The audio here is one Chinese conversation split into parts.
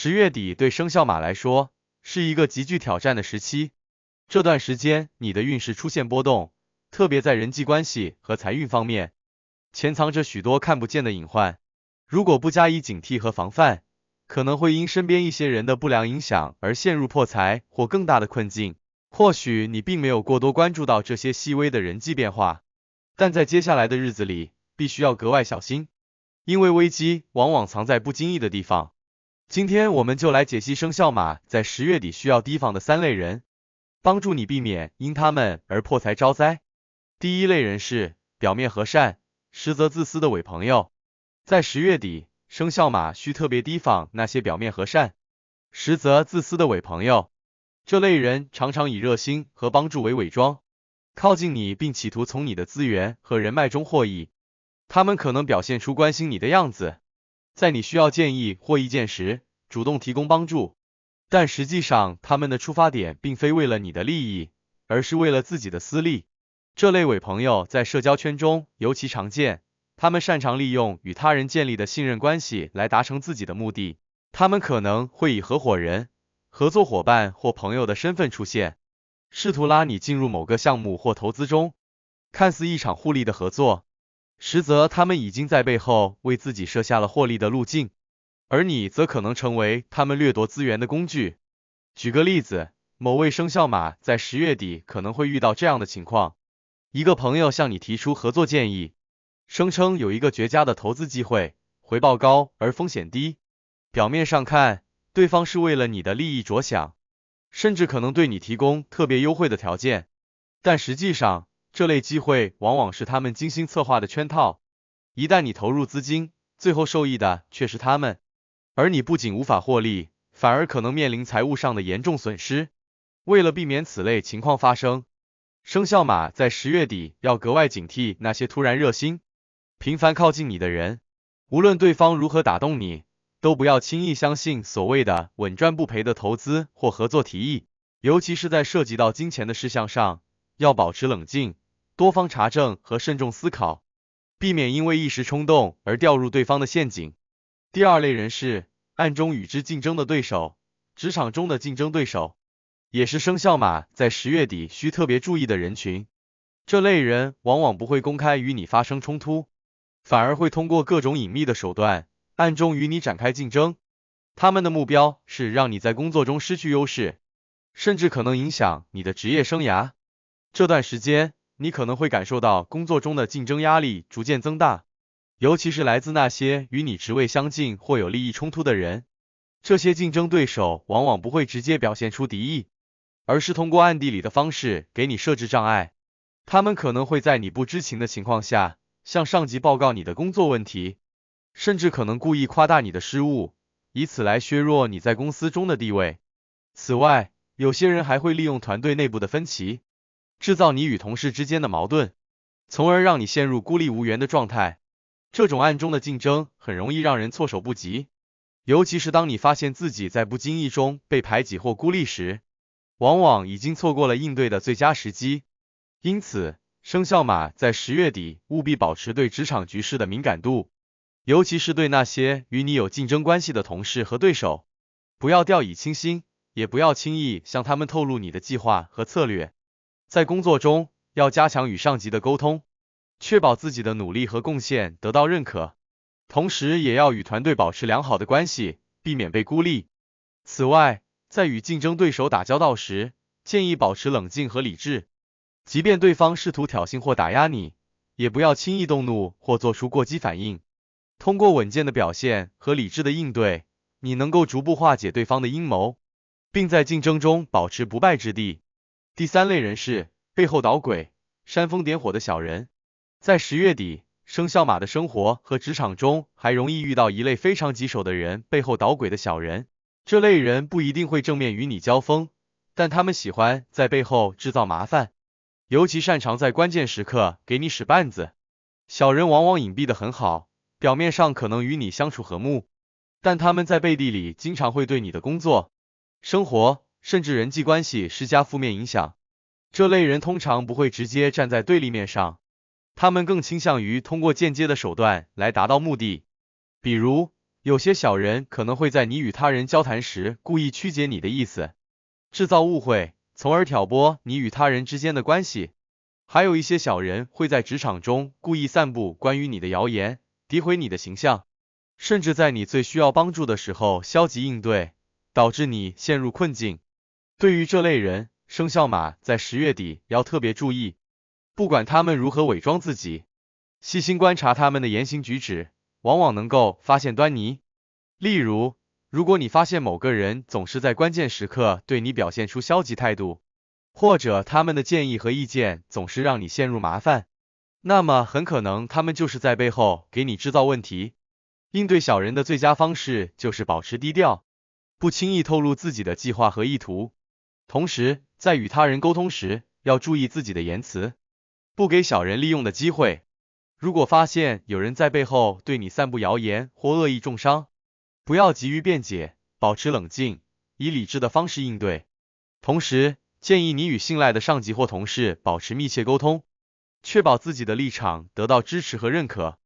10月底对生肖马来说是一个极具挑战的时期，这段时间你的运势出现波动，特别在人际关系和财运方面，潜藏着许多看不见的隐患。如果不加以警惕和防范，可能会因身边一些人的不良影响而陷入破财或更大的困境。或许你并没有过多关注到这些细微的人际变化，但在接下来的日子里，必须要格外小心，因为危机往往藏在不经意的地方。今天我们就来解析生肖马在10月底需要提防的3类人，帮助你避免因他们而破财招灾。第一类人是表面和善，实则自私的伪朋友。在10月底，生肖马需特别提防那些表面和善，实则自私的伪朋友。这类人常常以热心和帮助为伪装，靠近你并企图从你的资源和人脉中获益。他们可能表现出关心你的样子，在你需要建议或意见时主动提供帮助，但实际上他们的出发点并非为了你的利益，而是为了自己的私利。这类伪朋友在社交圈中尤其常见，他们擅长利用与他人建立的信任关系来达成自己的目的。他们可能会以合伙人、合作伙伴或朋友的身份出现，试图拉你进入某个项目或投资中，看似一场互利的合作，实则他们已经在背后为自己设下了获利的路径，而你则可能成为他们掠夺资源的工具。举个例子，某位生肖马在10月底可能会遇到这样的情况：一个朋友向你提出合作建议，声称有一个绝佳的投资机会，回报高而风险低。表面上看，对方是为了你的利益着想，甚至可能对你提供特别优惠的条件，但实际上，这类机会往往是他们精心策划的圈套。一旦你投入资金，最后受益的却是他们，而你不仅无法获利，反而可能面临财务上的严重损失。为了避免此类情况发生，生肖马在10月底要格外警惕那些突然热心、频繁靠近你的人。无论对方如何打动你，都不要轻易相信所谓的稳赚不赔的投资或合作提议，尤其是在涉及到金钱的事项上，要保持冷静，多方查证和慎重思考，避免因为一时冲动而掉入对方的陷阱。第二类人是暗中与之竞争的对手，职场中的竞争对手，也是生肖马在10月底需特别注意的人群。这类人往往不会公开与你发生冲突，反而会通过各种隐秘的手段，暗中与你展开竞争。他们的目标是让你在工作中失去优势，甚至可能影响你的职业生涯。这段时间，你可能会感受到工作中的竞争压力逐渐增大，尤其是来自那些与你职位相近或有利益冲突的人。这些竞争对手往往不会直接表现出敌意，而是通过暗地里的方式给你设置障碍。他们可能会在你不知情的情况下，向上级报告你的工作问题，甚至可能故意夸大你的失误，以此来削弱你在公司中的地位。此外，有些人还会利用团队内部的分歧，制造你与同事之间的矛盾，从而让你陷入孤立无援的状态。这种暗中的竞争很容易让人措手不及，尤其是当你发现自己在不经意中被排挤或孤立时，往往已经错过了应对的最佳时机。因此，生肖马在10月底务必保持对职场局势的敏感度，尤其是对那些与你有竞争关系的同事和对手。不要掉以轻心，也不要轻易向他们透露你的计划和策略。在工作中，要加强与上级的沟通，确保自己的努力和贡献得到认可，同时也要与团队保持良好的关系，避免被孤立。此外，在与竞争对手打交道时，建议保持冷静和理智，即便对方试图挑衅或打压你，也不要轻易动怒或做出过激反应。通过稳健的表现和理智的应对，你能够逐步化解对方的阴谋，并在竞争中保持不败之地。第三类人是背后捣鬼、煽风点火的小人。在10月底，生肖马的生活和职场中还容易遇到一类非常棘手的人——背后捣鬼的小人。这类人不一定会正面与你交锋，但他们喜欢在背后制造麻烦，尤其擅长在关键时刻给你使绊子。小人往往隐蔽得很好，表面上可能与你相处和睦，但他们在背地里经常会对你的工作、生活，甚至人际关系施加负面影响。这类人通常不会直接站在对立面上，他们更倾向于通过间接的手段来达到目的。比如，有些小人可能会在你与他人交谈时故意曲解你的意思，制造误会，从而挑拨你与他人之间的关系。还有一些小人会在职场中故意散布关于你的谣言，诋毁你的形象，甚至在你最需要帮助的时候消极应对，导致你陷入困境。对于这类人，生肖马在10月底要特别注意，不管他们如何伪装自己，细心观察他们的言行举止，往往能够发现端倪。例如，如果你发现某个人总是在关键时刻对你表现出消极态度，或者他们的建议和意见总是让你陷入麻烦，那么很可能他们就是在背后给你制造问题。应对小人的最佳方式就是保持低调，不轻易透露自己的计划和意图。同时，在与他人沟通时，要注意自己的言辞，不给小人利用的机会。如果发现有人在背后对你散布谣言或恶意重伤，不要急于辩解，保持冷静，以理智的方式应对。同时，建议你与信赖的上级或同事保持密切沟通，确保自己的立场得到支持和认可。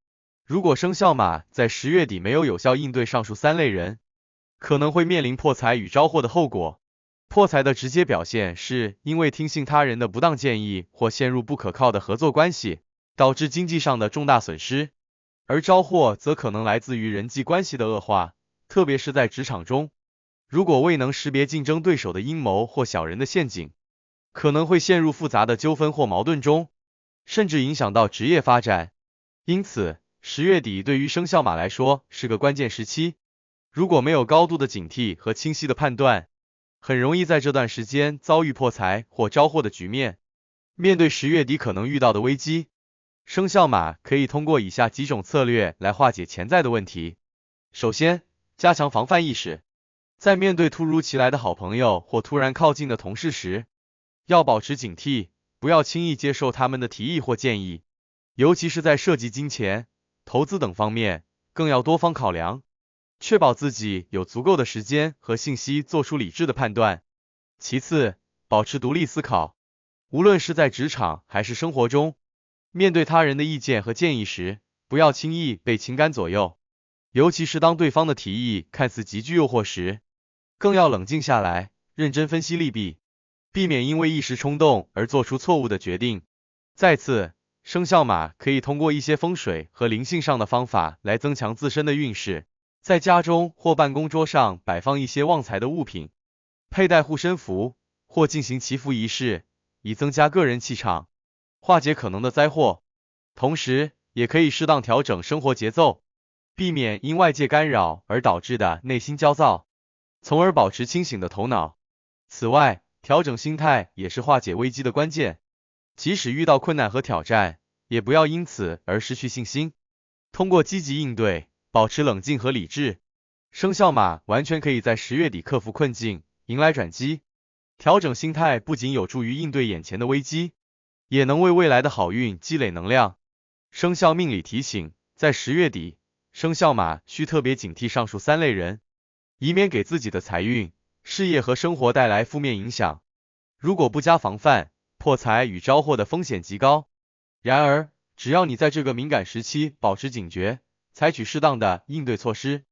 如果生肖马在10月底没有有效应对上述3类人，可能会面临破财与招祸的后果。破财的直接表现是因为听信他人的不当建议或陷入不可靠的合作关系，导致经济上的重大损失，而招祸则可能来自于人际关系的恶化，特别是在职场中，如果未能识别竞争对手的阴谋或小人的陷阱，可能会陷入复杂的纠纷或矛盾中，甚至影响到职业发展。因此，10月底对于生肖马来说是个关键时期，如果没有高度的警惕和清晰的判断，很容易在这段时间遭遇破财或招祸的局面。面对10月底可能遇到的危机，生肖马可以通过以下几种策略来化解潜在的问题。首先，加强防范意识。在面对突如其来的好朋友或突然靠近的同事时，要保持警惕，不要轻易接受他们的提议或建议，尤其是在涉及金钱、投资等方面，更要多方考量，确保自己有足够的时间和信息做出理智的判断。其次，保持独立思考，无论是在职场还是生活中，面对他人的意见和建议时，不要轻易被情感左右，尤其是当对方的提议看似极具诱惑时，更要冷静下来，认真分析利弊，避免因为一时冲动而做出错误的决定。再次，生肖马可以通过一些风水和灵性上的方法来增强自身的运势，在家中或办公桌上摆放一些旺财的物品，佩戴护身符，或进行祈福仪式，以增加个人气场，化解可能的灾祸。同时，也可以适当调整生活节奏，避免因外界干扰而导致的内心焦躁，从而保持清醒的头脑。此外，调整心态也是化解危机的关键。即使遇到困难和挑战，也不要因此而失去信心。通过积极应对，保持冷静和理智，生肖马完全可以在10月底克服困境，迎来转机。调整心态不仅有助于应对眼前的危机，也能为未来的好运积累能量。生肖命理提醒，在10月底，生肖马需特别警惕上述3类人，以免给自己的财运、事业和生活带来负面影响。如果不加防范，破财与招祸的风险极高。然而，只要你在这个敏感时期保持警觉，采取适当的应对措施，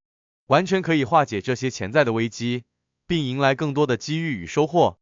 完全可以化解这些潜在的危机，并迎来更多的机遇与收获。